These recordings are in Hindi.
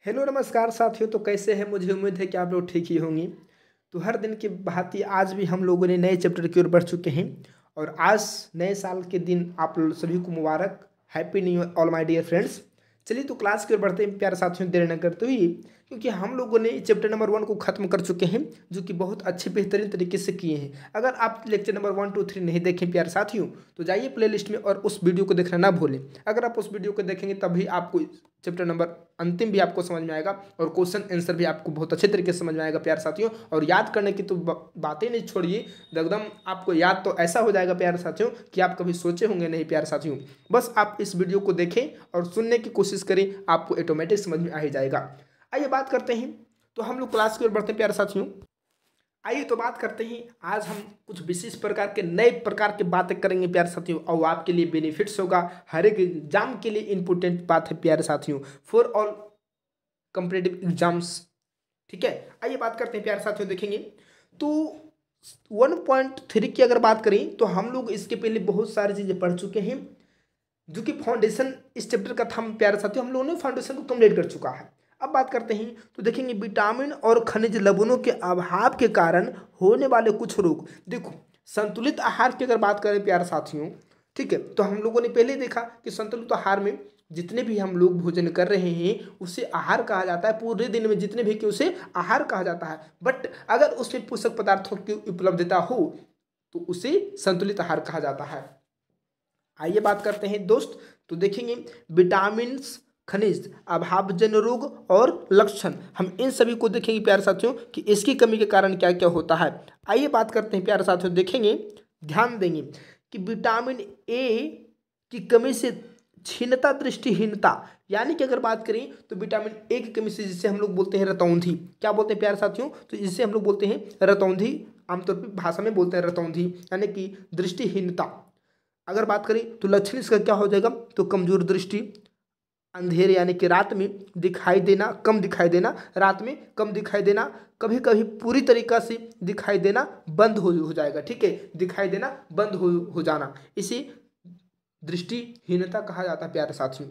हेलो नमस्कार साथियों। तो कैसे हैं? मुझे उम्मीद है कि आप लोग ठीक ही होंगे। तो हर दिन की भांति आज भी हम लोगों ने नए चैप्टर की ओर बढ़ चुके हैं और आज नए साल के दिन आप लोग सभी को मुबारक। Happy new year all my dear friends. चलिए तो क्लास की ओर बढ़ते हैं प्यारे साथियों, देर न करते हुए, क्योंकि हम लोगों ने चैप्टर नंबर 1 को खत्म कर चुके हैं, जो कि बहुत अच्छे बेहतरीन तरीके से किए हैं। अगर आप लेक्चर नंबर 1, 2, 3 नहीं देखें प्यारे साथियों, तो जाइए प्लेलिस्ट में और उस वीडियो को देखना ना भूलें। अगर आप उस वीडियो को देखेंगे तभी आपको चैप्टर नंबर अंतिम भी आपको समझ में आएगा और क्वेश्चन आंसर भी आपको बहुत अच्छे तरीके से समझ में आएगा प्यारे साथियों। और याद करने की तो बातें नहीं छोड़िए, एकदम आपको याद तो ऐसा हो जाएगा प्यारे साथियों कि आप कभी सोचे होंगे नहीं प्यारे साथियों। बस आप इस वीडियो को देखें और सुनने की कोशिश करें, आपको ऑटोमेटिक समझ में आ ही जाएगा। आइए बात करते हैं, तो हम लोग क्लास की ओर बढ़ते हैं प्यारे साथियों। आइए तो बात करते हैं, आज हम कुछ विशेष प्रकार के नए प्रकार की बातें करेंगे प्यारे साथियों, और आपके लिए बेनिफिट्स होगा। हर एक एग्जाम के लिए इंपॉर्टेंट बात है प्यारे साथियों, फॉर ऑल कॉम्पिटिटिव एग्जाम्स। ठीक है, आइए बात करते हैं प्यारे साथियों। देखेंगे तो 1.3 की अगर बात करें तो हम लोग इसके पहले बहुत सारी चीज़ें पढ़ चुके हैं, जो कि फाउंडेशन इस चैप्टर का था प्यारे साथियों। हम लोगों ने फाउंडेशन को कंप्लीट कर चुका है। अब बात करते हैं तो देखेंगे विटामिन और खनिज लवणों के अभाव के कारण होने वाले कुछ रोग। देखो, संतुलित आहार की अगर बात करें प्यारे साथियों, ठीक है, तो हम लोगों ने पहले देखा कि संतुलित आहार में जितने भी हम लोग भोजन कर रहे हैं उसे आहार कहा जाता है। पूरे दिन में जितने भी कि उसे आहार कहा जाता है, बट अगर उसमें पोषक पदार्थों की उपलब्धता हो तो उसे संतुलित आहार कहा जाता है। आइए बात करते हैं दोस्त, तो देखेंगे विटामिन, खनिज, अभावजन्य रोग और लक्षण, हम इन सभी को देखेंगे प्यारे साथियों कि इसकी कमी के कारण क्या क्या होता है। आइए बात करते हैं प्यारे साथियों। देखेंगे, ध्यान देंगे कि विटामिन ए की कमी से क्षीणता, दृष्टिहीनता, यानी कि अगर बात करें तो विटामिन ए की कमी से, जिसे हम लोग बोलते हैं रतौंधी, क्या बोलते हैं प्यारे साथियों, तो जिसे हम लोग बोलते हैं रतौंधी, आमतौर पर भाषा में बोलते हैं रतौंधी, यानी कि दृष्टिहीनता। अगर बात करें तो लक्षण इसका क्या हो जाएगा, तो कमजोर दृष्टि, अंधेरे यानी कि रात में दिखाई देना, कम दिखाई देना, रात में कम दिखाई देना, कभी कभी पूरी तरीका से दिखाई देना बंद हो जाएगा। ठीक है, दिखाई देना बंद हो जाना, इसे दृष्टिहीनता कहा जाता है प्यारे साथियों।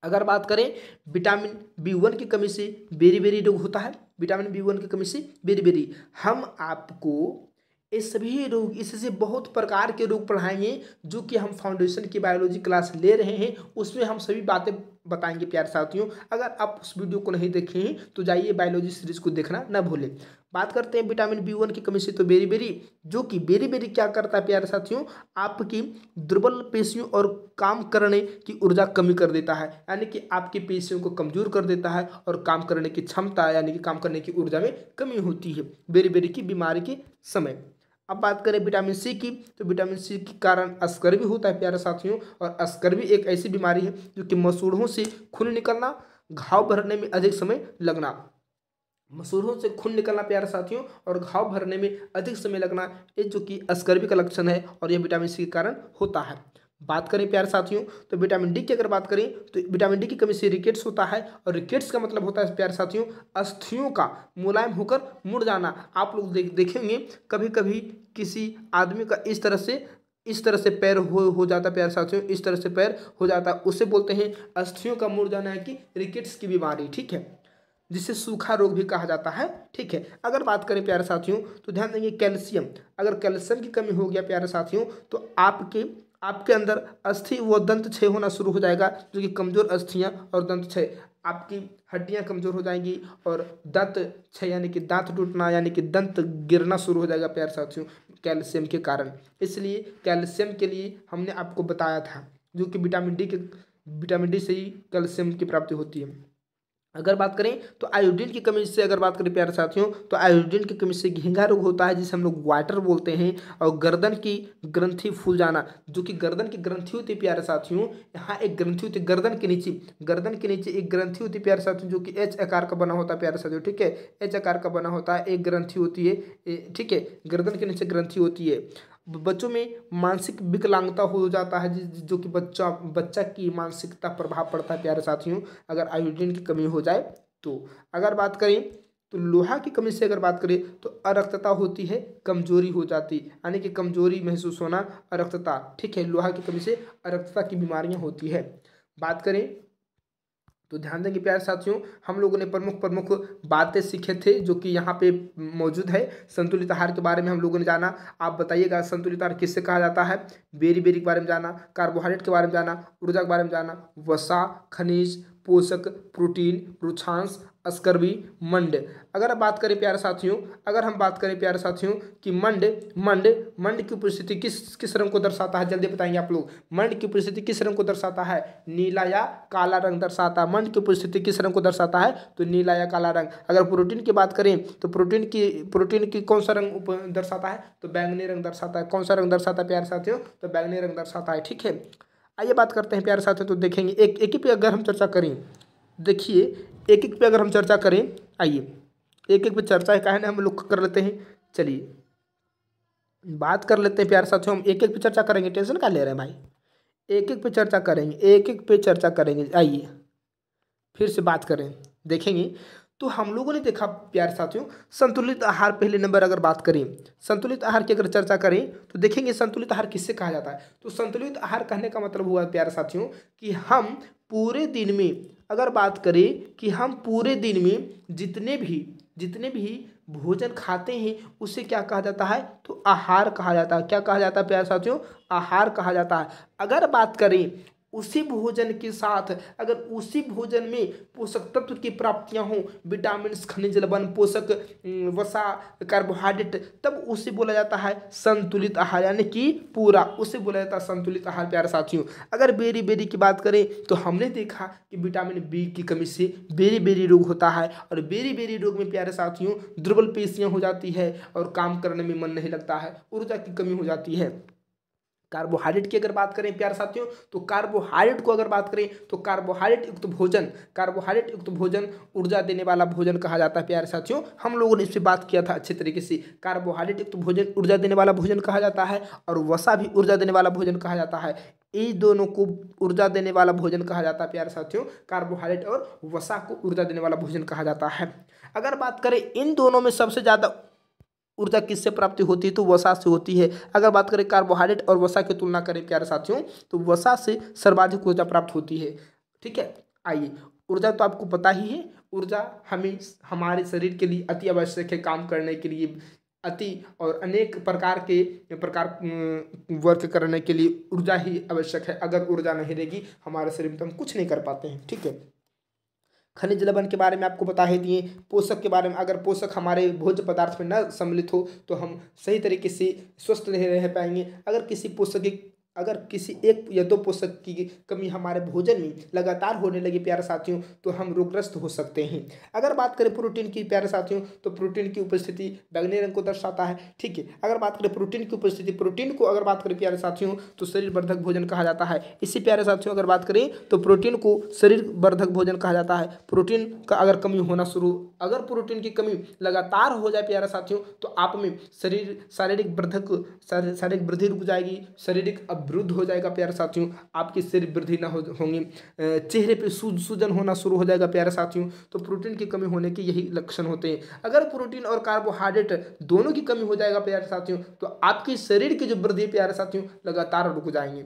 अगर बात करें विटामिन B1 की कमी से बेरी बेरी रोग होता है, विटामिन B1 की कमी से बेरी बेरी, हम आपको ये सभी रोग, इससे बहुत प्रकार के रोग पढ़ाएंगे, जो कि हम फाउंडेशन की बायोलॉजी क्लास ले रहे हैं, उसमें हम सभी बातें बताएंगे प्यारे साथियों। अगर आप उस वीडियो को नहीं देखे हैं तो जाइए बायोलॉजी सीरीज को देखना ना भूलें। बात करते हैं विटामिन B1 की कमी से, तो बेरी बेरी, जो कि बेरी बेरी क्या करता है प्यारे साथियों, आपकी दुर्बल पेशियों और काम करने की ऊर्जा कमी कर देता है, यानी कि आपकी पेशियों को कमजोर कर देता है और काम करने की क्षमता, यानी कि काम करने की ऊर्जा में कमी होती है बेरी बेरी की बीमारी के समय। अब बात करें विटामिन सी की, तो विटामिन सी के कारण अस्कर होता है प्यारे साथियों, और अस्कर एक ऐसी बीमारी है जो कि मसूड़ों से खून निकलना, घाव भरने में अधिक समय लगना, मसूड़ों से खून निकलना प्यारे साथियों और घाव भरने में अधिक समय लगना, ये जो कि अस्कर्वी का लक्षण है और यह विटामिन सी के कारण होता है। बात करें प्यारे साथियों तो विटामिन डी की अगर बात करें तो विटामिन डी की कमी से रिकेट्स होता है, और रिकेट्स का मतलब होता है प्यारे साथियों अस्थियों का मुलायम होकर मुड़ जाना। आप लोग देखेंगे कभी कभी किसी आदमी का इस तरह से पैर हो जाता है प्यारे साथियों, इस तरह से पैर हो जाता है, उसे बोलते हैं अस्थियों का मुड़ जाना, है कि रिकेट्स की बीमारी। ठीक है, जिसे सूखा रोग भी कहा जाता है। ठीक है, अगर बात करें प्यारे साथियों तो ध्यान देंगे कैल्शियम, अगर कैल्शियम की कमी हो गया प्यारे साथियों तो आपके अंदर अस्थि व दंत क्षय होना शुरू हो जाएगा, जो कि कमजोर अस्थियां और दंत क्षय, आपकी हड्डियां कमजोर हो जाएंगी और दंत क्षय यानी कि दांत टूटना, यानी कि दंत गिरना शुरू हो जाएगा प्यारे साथियों कैल्शियम के कारण। इसलिए कैल्शियम के लिए हमने आपको बताया था, जो कि विटामिन डी से ही कैल्शियम की प्राप्ति होती है। अगर बात करें तो आयोडीन की कमी से, अगर बात करें प्यारे साथियों तो आयोडीन की कमी से घेंघा रोग होता है, जिसे हम लोग वाटर बोलते हैं, और गर्दन की ग्रंथि फूल जाना, जो कि गर्दन की ग्रंथि होती है प्यारे साथियों, यहाँ एक ग्रंथि होती है गर्दन के नीचे एक ग्रंथि होती है प्यारे साथियों, जो कि एच आकार का बना होता है प्यारे साथियों। ठीक है, एच आकार का बना होता है, एक ग्रंथि होती है। ठीक है, गर्दन के नीचे ग्रंथि होती है। बच्चों में मानसिक विकलांगता हो जाता है, जो कि बच्चा की मानसिकता प्रभाव पड़ता है प्यारे साथियों अगर आयोडीन की कमी हो जाए तो। अगर बात करें तो लोहा की कमी से अगर बात करें तो अरक्तता होती है, कमजोरी हो जाती, यानी कि कमजोरी महसूस होना, अरक्तता। ठीक है, लोहा की कमी से अरक्तता की बीमारियां होती है। बात करें तो ध्यान देंगे प्यारे साथियों, हम लोगों ने प्रमुख बातें सीखे थे जो कि यहाँ पे मौजूद है। संतुलित आहार के बारे में हम लोगों ने जाना। आप बताइएगा संतुलित आहार किससे कहा जाता है। बेरी के बारे में जाना, कार्बोहाइड्रेट के बारे में जाना, ऊर्जा के बारे में जाना, वसा, खनिज, पोषक, प्रोटीन, रुक्षांश, स्कर्वी, मंड। अगर बात करें प्यारे साथियों, अगर हम बात करें प्यारे साथियों कि मंड की उपस्थिति किस रंग को दर्शाता है, जल्दी बताएंगे आप लोग। मंड की उपस्थिति किस रंग को दर्शाता है, नीला या काला रंग दर्शाता है। मंड की उपस्थिति किस रंग को दर्शाता है, तो नीला या काला रंग। अगर प्रोटीन की बात करें तो प्रोटीन की कौन सा रंग दर्शाता है, तो बैंगनी रंग दर्शाता है। कौन सा रंग दर्शाता है प्यारे साथियों, तो बैंगनी रंग दर्शाता है। ठीक है, आइए बात करते हैं प्यारे साथियों। तो देखेंगे एक एक ही पे अगर हम चर्चा करें, देखिए एक एक पे अगर हम चर्चा करें, आइए एक एक पे चर्चा है कहने हम लोग कर लेते हैं। चलिए बात कर लेते हैं प्यारे साथियों, हम एक एक पे चर्चा करेंगे, टेंशन क्या ले रहे हैं भाई, एक एक पे चर्चा करेंगे, एक एक पे चर्चा करेंगे। आइए फिर से बात करें, देखेंगे तो हम लोगों ने देखा प्यारे साथियों, संतुलित आहार पहले नंबर अगर बात करें, संतुलित आहार की अगर चर्चा करें तो देखेंगे संतुलित आहार किससे कहा जाता है। तो संतुलित आहार कहने का मतलब हुआ प्यारे साथियों कि हम पूरे दिन में अगर बात करें कि हम पूरे दिन में जितने भी भोजन खाते हैं उसे क्या कहा जाता है, तो आहार कहा जाता है। क्या कहा जाता है प्यारे साथियों, आहार कहा जाता है। अगर बात करें उसी भोजन के साथ, अगर उसी भोजन में पोषक तत्व की प्राप्तियां हों, विटामिन, खनिज लवण, पोषक, वसा, कार्बोहाइड्रेट, तब उसे बोला जाता है संतुलित आहार, यानी कि पूरा उसे बोला जाता है संतुलित आहार प्यारे साथियों। अगर बेरी की बात करें तो हमने देखा कि विटामिन बी की कमी से बेरी रोग होता है, और बेरी रोग में प्यारे साथियों दुर्बल पेशियां हो जाती है और काम करने में मन नहीं लगता है, ऊर्जा की कमी हो जाती है। कार्बोहाइड्रेट की अगर बात करें प्यारे साथियों, तो कार्बोहाइड्रेट को अगर बात करें तो कार्बोहाइड्रेट युक्त भोजन ऊर्जा देने वाला भोजन कहा जाता है प्यारे साथियों। हम लोगों ने इस पर बात किया था अच्छे तरीके से। कार्बोहाइड्रेट युक्त भोजन ऊर्जा देने वाला भोजन कहा जाता है, और वसा भी ऊर्जा देने वाला भोजन कहा जाता है। इन दोनों को ऊर्जा देने वाला भोजन कहा जाता है प्यारे साथियों। कार्बोहाइड्रेट और वसा को ऊर्जा देने वाला भोजन कहा जाता है। अगर बात करें इन दोनों में सबसे ज़्यादा ऊर्जा किससे प्राप्ति होती है, तो वसा से होती है। अगर बात करें कार्बोहाइड्रेट और वसा की तुलना करें प्यारे साथियों, तो वसा से सर्वाधिक ऊर्जा प्राप्त होती है। ठीक है, आइए ऊर्जा तो आपको पता ही है, ऊर्जा हमें हमारे शरीर के लिए अति आवश्यक है, काम करने के लिए अति और अनेक प्रकार वर्क करने के लिए ऊर्जा ही आवश्यक है। अगर ऊर्जा नहीं रहेगी हमारे शरीर में तो हम कुछ नहीं कर पाते हैं। ठीक है, खनिज लवण के बारे में आपको बता ही दिए। पोषक के बारे में, अगर पोषक हमारे भोज्य पदार्थ में न सम्मिलित हो तो हम सही तरीके से स्वस्थ नहीं रह पाएंगे। अगर किसी एक या दो पोषक की कमी हमारे भोजन में लगातार होने लगी प्यारे साथियों, तो हम रोगग्रस्त हो सकते हैं। अगर बात करें प्रोटीन की प्यारे साथियों, तो प्रोटीन की उपस्थिति बैंगनी रंग को दर्शाता है। ठीक है, अगर बात करें प्रोटीन की उपस्थिति, प्रोटीन को अगर बात करें प्यारे साथियों तो शरीर वर्धक भोजन कहा जाता है। इसी प्यारे साथियों अगर बात करें तो प्रोटीन को शरीर वर्धक भोजन कहा जाता है। प्रोटीन का अगर कमी होना अगर प्रोटीन की कमी लगातार हो जाए प्यारे साथियों, तो आप में शारीरिक वृद्धि रुक जाएगी, शारीरिक अवरुद्ध हो जाएगा प्यारे साथियों, आपकी शरीर वृद्धि ना होंगी, चेहरे पे सूजन होना शुरू हो जाएगा प्यारे साथियों। तो प्रोटीन की कमी होने के यही लक्षण होते हैं। अगर प्रोटीन और कार्बोहाइड्रेट दोनों की कमी हो जाएगा प्यारे साथियों, तो आपके शरीर की जो वृद्धि प्यारे साथियों लगातार रुक जाएंगे।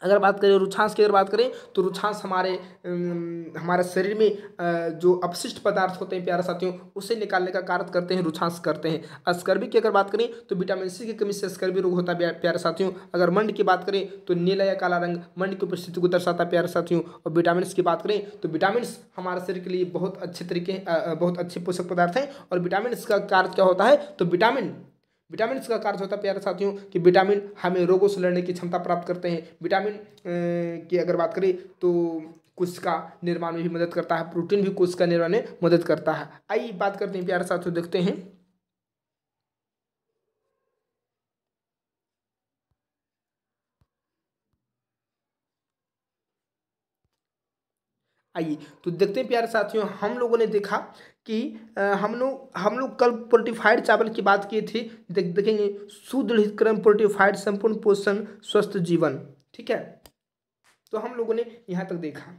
अगर बात करें रुक्षांश की, अगर बात करें तो रुक्षांश हमारे शरीर में जो अपशिष्ट पदार्थ होते हैं प्यारे साथियों उसे निकालने का कार्य करते हैं, रुक्षांश करते हैं। स्कर्वी की अगर बात करें तो विटामिन सी की कमी से स्कर्वी रोग होता है प्यारे साथियों। अगर मंड की बात करें तो नीला या काला रंग मंड की उपस्थिति को दर्शाता है प्यारे साथियों। और विटामिन की बात करें तो विटामिन हमारे शरीर के लिए बहुत अच्छे पोषक पदार्थ हैं। और विटामिन का कार्य क्या होता है, तो विटामिन का कार्य होता है प्यारे साथियों कि विटामिन हमें रोगों से लड़ने की क्षमता प्राप्त करते हैं। विटामिन की अगर बात करें तो कोशिका निर्माण में भी मदद करता है, प्रोटीन भी कोशिका निर्माण में मदद करता है। आइए बात करते हैं प्यारे साथियों, देखते हैं आइए तो देखते हैं प्यारे साथियों, हम लोगों ने देखा कि हम लोग कल फोर्टिफाइड चावल की बात किए थे। देखेंगे सुदृढ़ क्रम फोर्टिफाइड संपूर्ण पोषण स्वस्थ जीवन। ठीक है, तो हम लोगों ने यहाँ तक देखा।